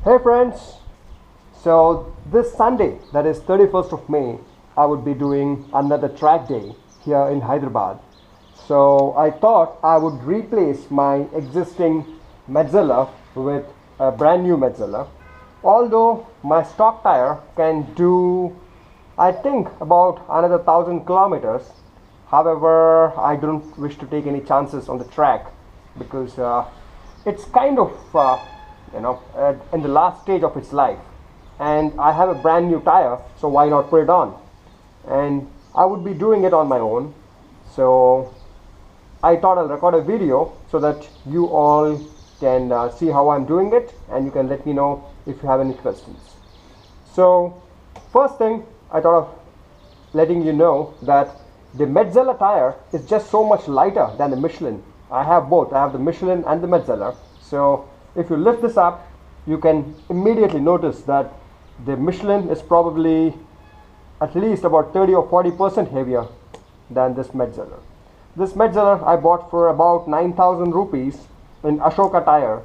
Hey friends, so this Sunday, that is 31st of May, I would be doing another track day here in Hyderabad. So I thought I would replace my existing Metzeler with a brand new Metzeler. Although my stock tire can do, I think, about another 1,000 kilometers. However, I don't wish to take any chances on the track because it's kind of in the last stage of its life, and I have a brand new tire, so why not put it on? And I would be doing it on my own, so I thought I'll record a video so that you all can see how I'm doing it, and you can let me know if you have any questions. So first thing, I thought of letting you know that the Metzeler tire is just so much lighter than the Michelin. I have both. I have the Michelin and the Metzeler. So if you lift this up, you can immediately notice that the Michelin is probably at least about 30 or 40% heavier than this Metzeler. This Metzeler I bought for about 9,000 rupees in Ashoka Tyre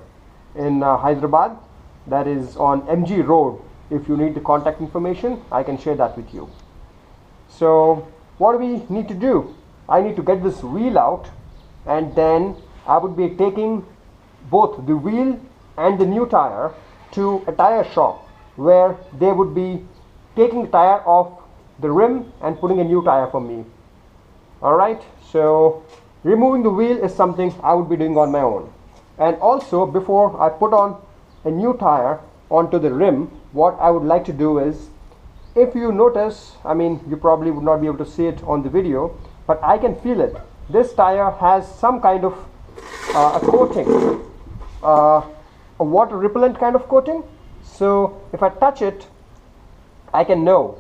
in Hyderabad. That is on MG Road. If you need the contact information, I can share that with you. So what do we need to do? I need to get this wheel out, and then I would be taking both the wheel and the new tire to a tire shop where they would be taking the tire off the rim and putting a new tire for me. Alright, so removing the wheel is something I would be doing on my own. And also, before I put on a new tire onto the rim, what I would like to do is, if you notice, you probably would not be able to see it on the video, but I can feel it. This tire has some kind of a coating, a water repellent kind of coating. So if I touch it, I can know,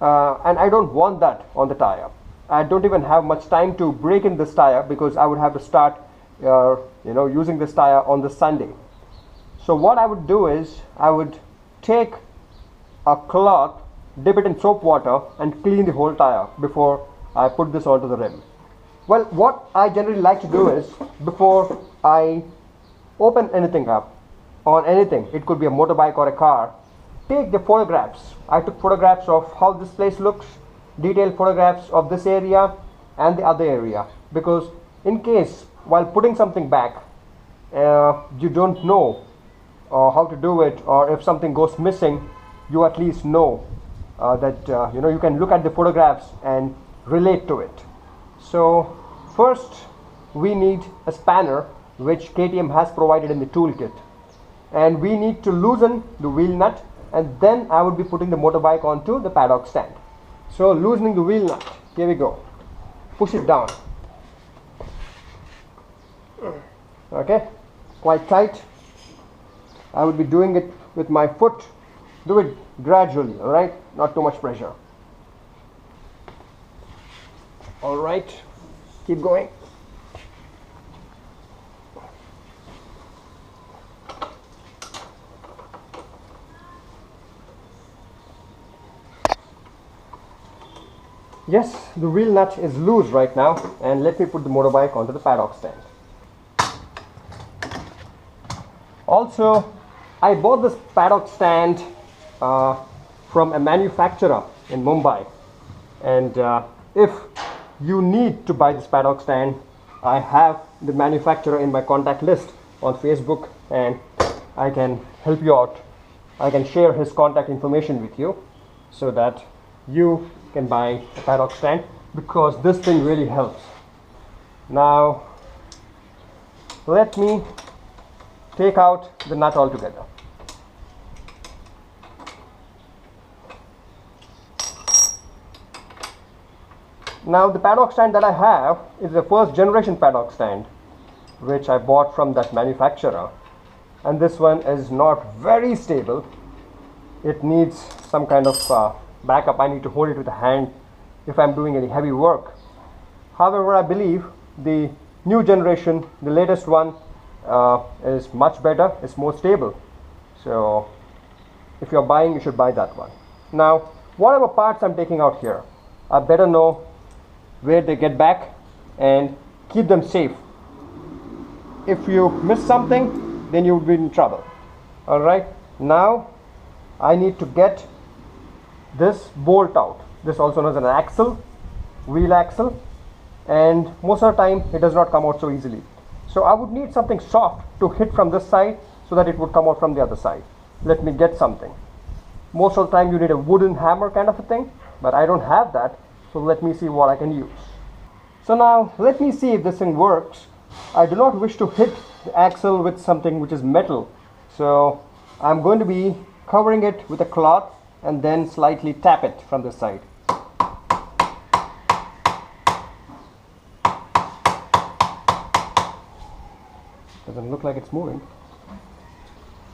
and I don't want that on the tire. I don't even have much time to break in this tire because I would have to start using this tire on the Sunday. So what I would do is, I would take a cloth, dip it in soap water and clean the whole tire before I put this onto the rim. Well, what I generally like to do is, before I open anything up on anything, it could be a motorbike or a car, take the photographs. I took photographs of how this place looks, detailed photographs of this area and the other area, because in case while putting something back you don't know how to do it, or if something goes missing, you at least know that you can look at the photographs and relate to it. So first we need a spanner, which KTM has provided in the toolkit, and we need to loosen the wheel nut, and then I would be putting the motorbike onto the paddock stand. So loosening the wheel nut, here we go, push it down, okay, quite tight. I would be doing it with my foot. Do it gradually, alright, not too much pressure. Alright, keep going. Yes, the wheel nut is loose right now, and let me put the motorbike onto the paddock stand. Also, I bought this paddock stand from a manufacturer in Mumbai, and if you need to buy this paddock stand, I have the manufacturer in my contact list on Facebook, and I can help you out. I can share his contact information with you so that you can buy a paddock stand, because this thing really helps. Now let me take out the nut altogether. Now the paddock stand that I have is the first generation paddock stand, which I bought from that manufacturer, and this one is not very stable. It needs some kind of backup. I need to hold it with a hand if I'm doing any heavy work. However, I believe the new generation, the latest one, is much better, it's more stable. So if you're buying, you should buy that one. Now whatever parts I'm taking out here, I better know where they get back and keep them safe. If you miss something, then you will be in trouble. Alright, Now I need to get this bolt out. This also known as an axle, wheel axle, and most of the time it does not come out so easily. So I would need something soft to hit from this side so that it would come out from the other side. Let me get something. Most of the time you need a wooden hammer kind of a thing, but I don't have that, so let me see what I can use. So now let me see if this thing works. I do not wish to hit the axle with something which is metal, so I'm going to be covering it with a cloth and then slightly tap it from this side. Doesn't look like it's moving.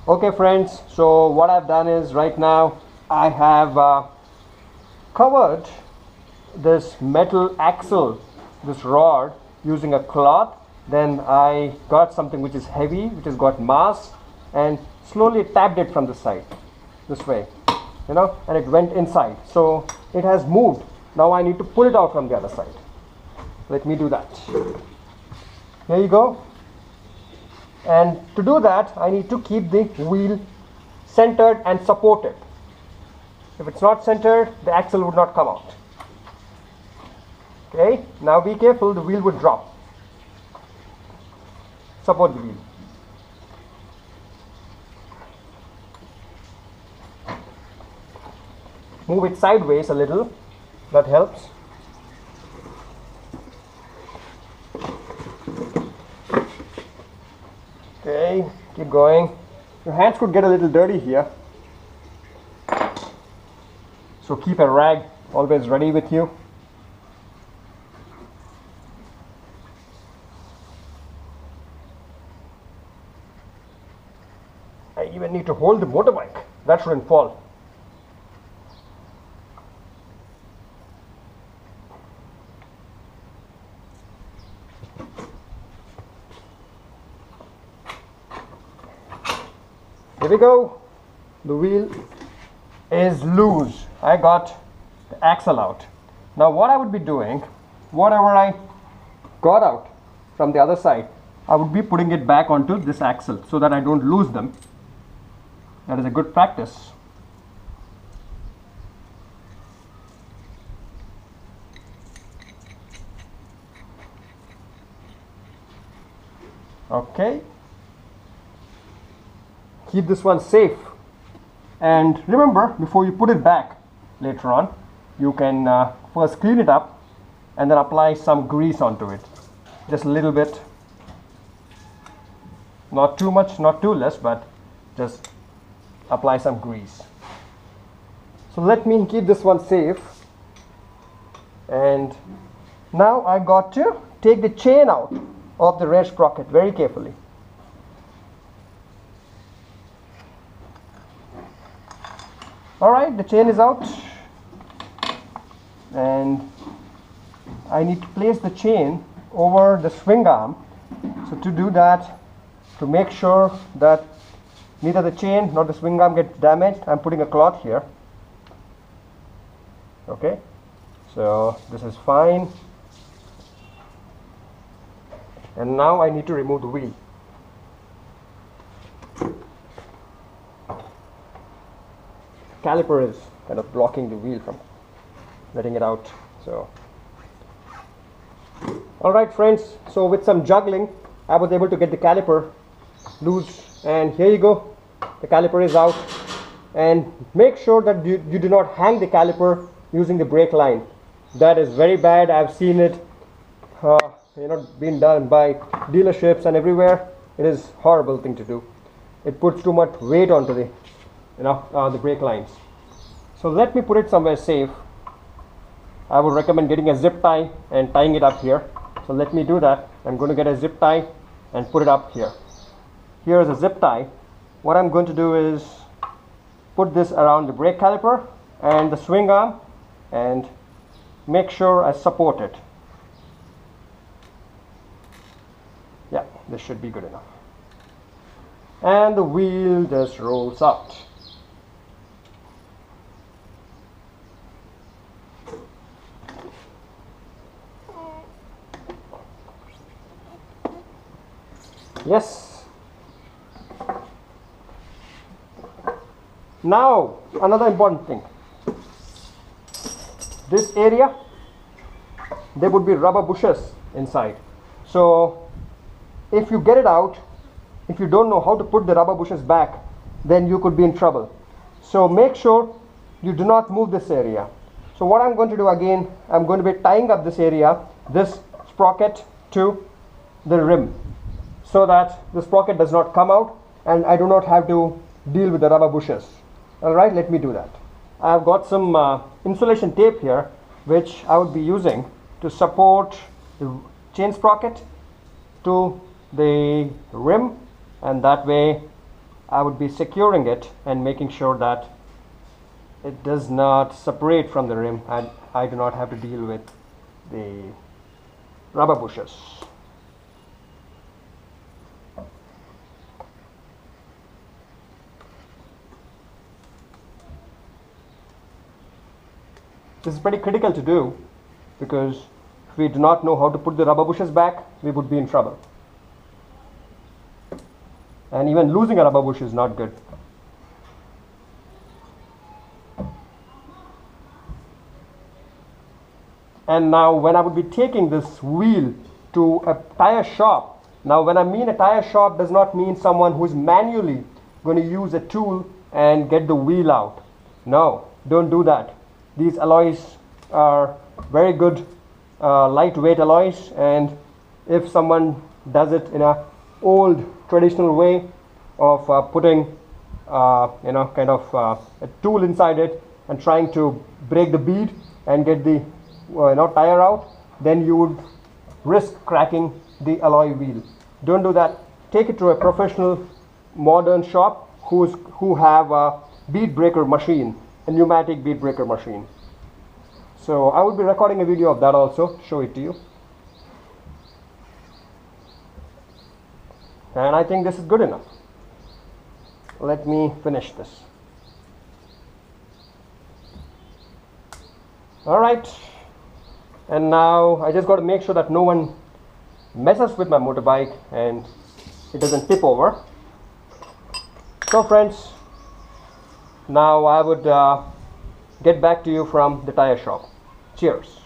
Okay friends, so what I've done is right now I have covered this metal axle, this rod, using a cloth. Then I got something which is heavy, which has got mass, and slowly tapped it from the side, this way, you know, and it went inside. So it has moved. Now I need to pull it out from the other side. Let me do that. Here you go. And to do that, I need to keep the wheel centered and supported. If it's not centered, the axle would not come out. Okay, now be careful, the wheel would drop. Support the wheel. Move it sideways a little, that helps. Okay, keep going. Your hands could get a little dirty here, so keep a rag always ready with you. I even need to hold the motorbike. That shouldn't fall. Here we go. The wheel is loose. I got the axle out. Now what I would be doing, whatever I got out from the other side, I would be putting it back onto this axle so that I don't lose them. That is a good practice. Okay. Keep this one safe. And remember, before you put it back later on, you can first clean it up and then apply some grease onto it. Just a little bit. Not too much, not too less, but just apply some grease. So let me keep this one safe. And now I got to take the chain out of the rear sprocket very carefully. Alright, the chain is out, and I need to place the chain over the swing arm. So to do that, to make sure that neither the chain nor the swing arm gets damaged, I'm putting a cloth here. Okay, so this is fine. And now I need to remove the wheel. Caliper is kind of blocking the wheel from letting it out. So alright friends, so with some juggling I was able to get the caliper loose, and here you go, the caliper is out. And make sure that you do not hang the caliper using the brake line. That is very bad. I've seen it being done by dealerships and everywhere. It is a horrible thing to do. It puts too much weight onto the the brake lines. So let me put it somewhere safe. I would recommend getting a zip tie and tying it up here. So let me do that. I'm going to get a zip tie and put it up here. Here is a zip tie. What I'm going to do is put this around the brake caliper and the swing arm and make sure I support it. Yeah, this should be good enough. And the wheel just rolls out. Yes. Now, another important thing. This area, there would be rubber bushes inside. So, if you get it out, if you don't know how to put the rubber bushes back, then you could be in trouble. So, make sure you do not move this area. So, what I'm going to do again, I'm going to be tying up this area, this sprocket to the rim, so that the sprocket does not come out and I do not have to deal with the rubber bushes. Alright, let me do that. I've got some insulation tape here, which I would be using to support the chain sprocket to the rim, and that way I would be securing it and making sure that it does not separate from the rim and I do not have to deal with the rubber bushes. This is pretty critical to do, because if we do not know how to put the rubber bushes back, we would be in trouble. And even losing a rubber bush is not good. And now when I would be taking this wheel to a tire shop, now when I mean a tire shop, does not mean someone who is manually going to use a tool and get the wheel out. No, don't do that. These alloys are very good lightweight alloys, and if someone does it in a old traditional way of putting a tool inside it and trying to break the bead and get the tire out, then you would risk cracking the alloy wheel. Don't do that. Take it to a professional modern shop who have a bead breaker machine, a pneumatic bead breaker machine. So I will be recording a video of that also, show it to you. And I think this is good enough. Let me finish this. Alright, and now I just got to make sure that no one messes with my motorbike and it doesn't tip over. So friends, now I would get back to you from the tire shop. Cheers.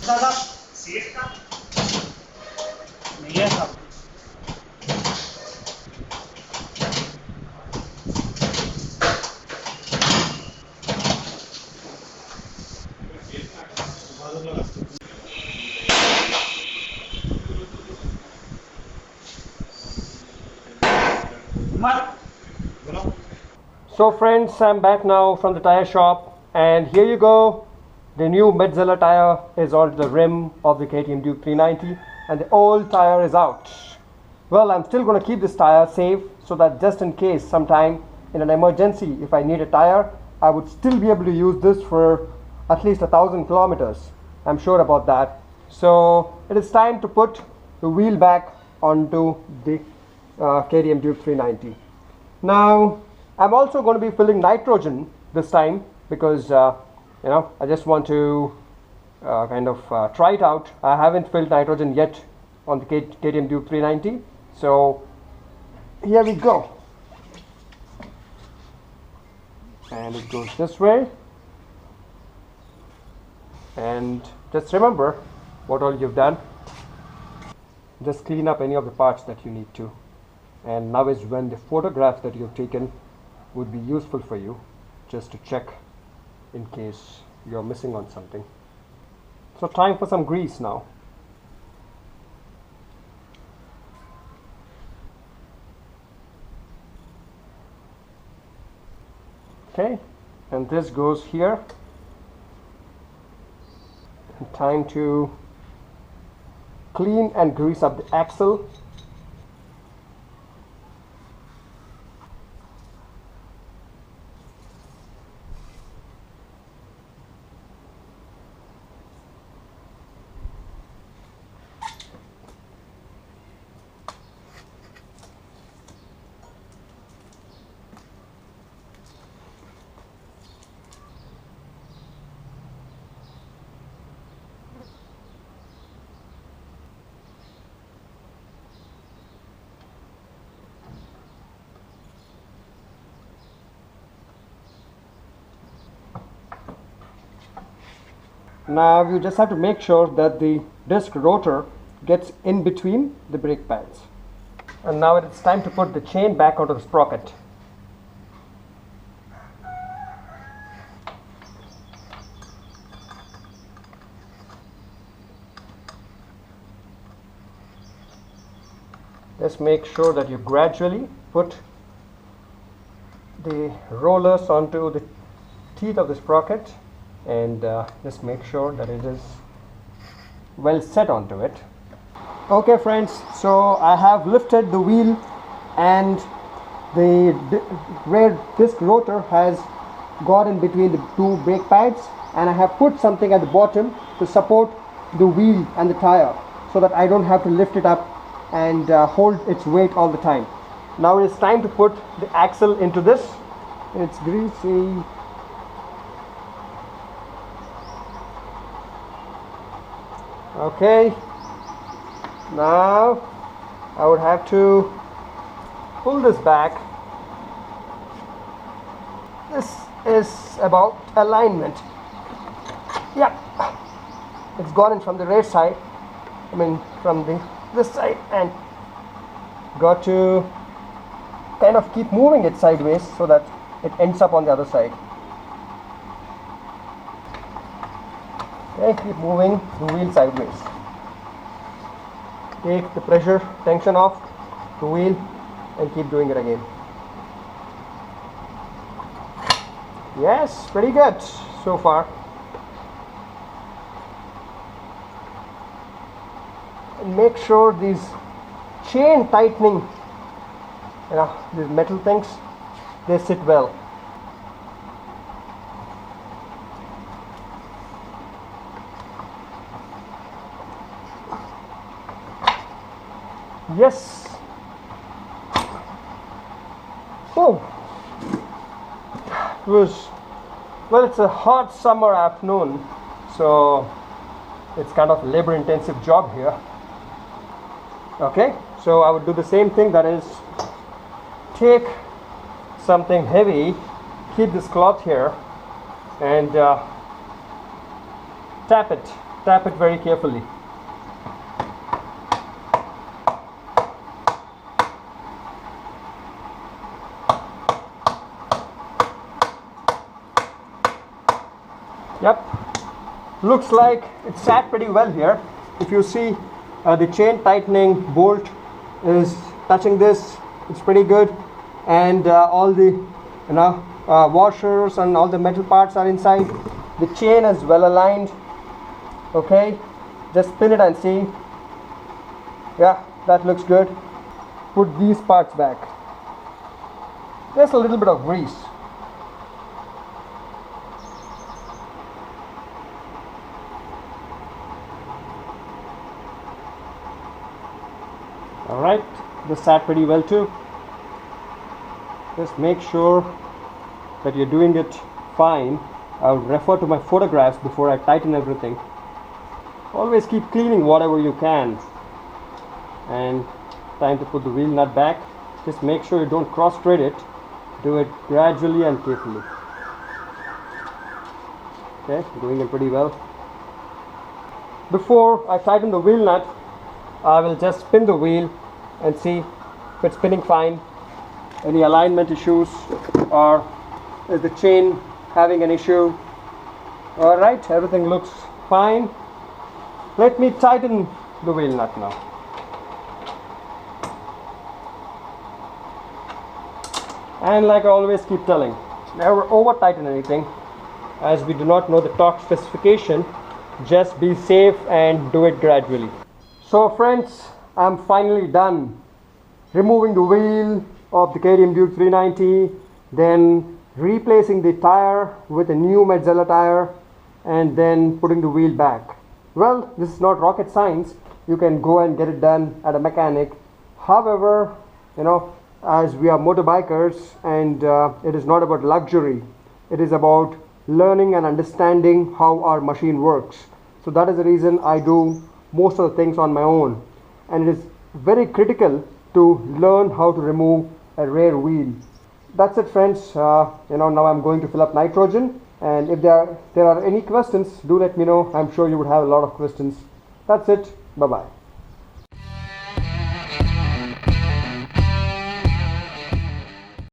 दादा seat का नहीं है सब So friends, I'm back now from the tire shop, and here you go. The new Metzeler tire is on the rim of the KTM Duke 390 and the old tire is out. Well, I'm still going to keep this tire safe so that just in case sometime in an emergency if I need a tire, I would still be able to use this for at least 1,000 kilometers. I'm sure about that. So it is time to put the wheel back onto the KTM Duke 390. Now I'm also going to be filling nitrogen this time because I just want to try it out. I haven't filled nitrogen yet on the KTM Duke 390, so here we go. And it goes this way, and just remember what all you've done. Just clean up any of the parts that you need to, and now is when the photographs that you've taken would be useful for you, just to check in case you're missing on something. So time for some grease now. Okay, and this goes here. And time to clean and grease up the axle. Now you just have to make sure that the disc rotor gets in between the brake pads. And now it's time to put the chain back onto the sprocket. Just make sure that you gradually put the rollers onto the teeth of the sprocket, and just make sure that it is well set onto it. Okay friends, so I have lifted the wheel and the rear disc rotor has got in between the two brake pads, and I have put something at the bottom to support the wheel and the tire so that I don't have to lift it up and hold its weight all the time. Now it is time to put the axle into this. It's greasy. Okay, now I would have to pull this back. This is about alignment. Yeah, it's gone in from the rear side, from this side, and got to kind of keep moving it sideways so that it ends up on the other side. Okay, keep moving the wheel sideways. Take the pressure tension off the wheel and keep doing it again. Yes, pretty good so far. And make sure these chain tightening, these metal things, they sit well. Yes. Oh, it's a hot summer afternoon, so it's kind of labor intensive job here. Okay, so I would do the same thing, that is take something heavy, keep this cloth here and tap it tap it very carefully. Yep, looks like it sat pretty well here. If you see, the chain tightening bolt is touching this. It's pretty good, and all the washers and all the metal parts are inside. The chain is well aligned. Okay, just spin it and see. Yeah, that looks good. Put these parts back. Just a little bit of grease. Alright, this sat pretty well too. Just make sure that you're doing it fine. I'll refer to my photographs before I tighten everything. Always keep cleaning whatever you can. And time to put the wheel nut back. Just make sure you don't cross thread it. Do it gradually and carefully. Okay, doing it pretty well. Before I tighten the wheel nut, I will just spin the wheel and see if it's spinning fine. Any alignment issues, or is the chain having an issue? Alright, everything looks fine. Let me tighten the wheel nut now. And like I always keep telling, never over tighten anything, as we do not know the torque specification. Just be safe and do it gradually. So friends, I'm finally done removing the wheel of the KTM Duke 390, then replacing the tire with a new Mazzella tire, and then putting the wheel back. Well, this is not rocket science. You can go and get it done at a mechanic. However, as we are motorbikers, and it is not about luxury, it is about learning and understanding how our machine works. So that is the reason I do most of the things on my own, and it is very critical to learn how to remove a rear wheel. That's it friends. Now I'm going to fill up nitrogen, and if there are any questions, do let me know. I'm sure you would have a lot of questions. That's it. Bye bye.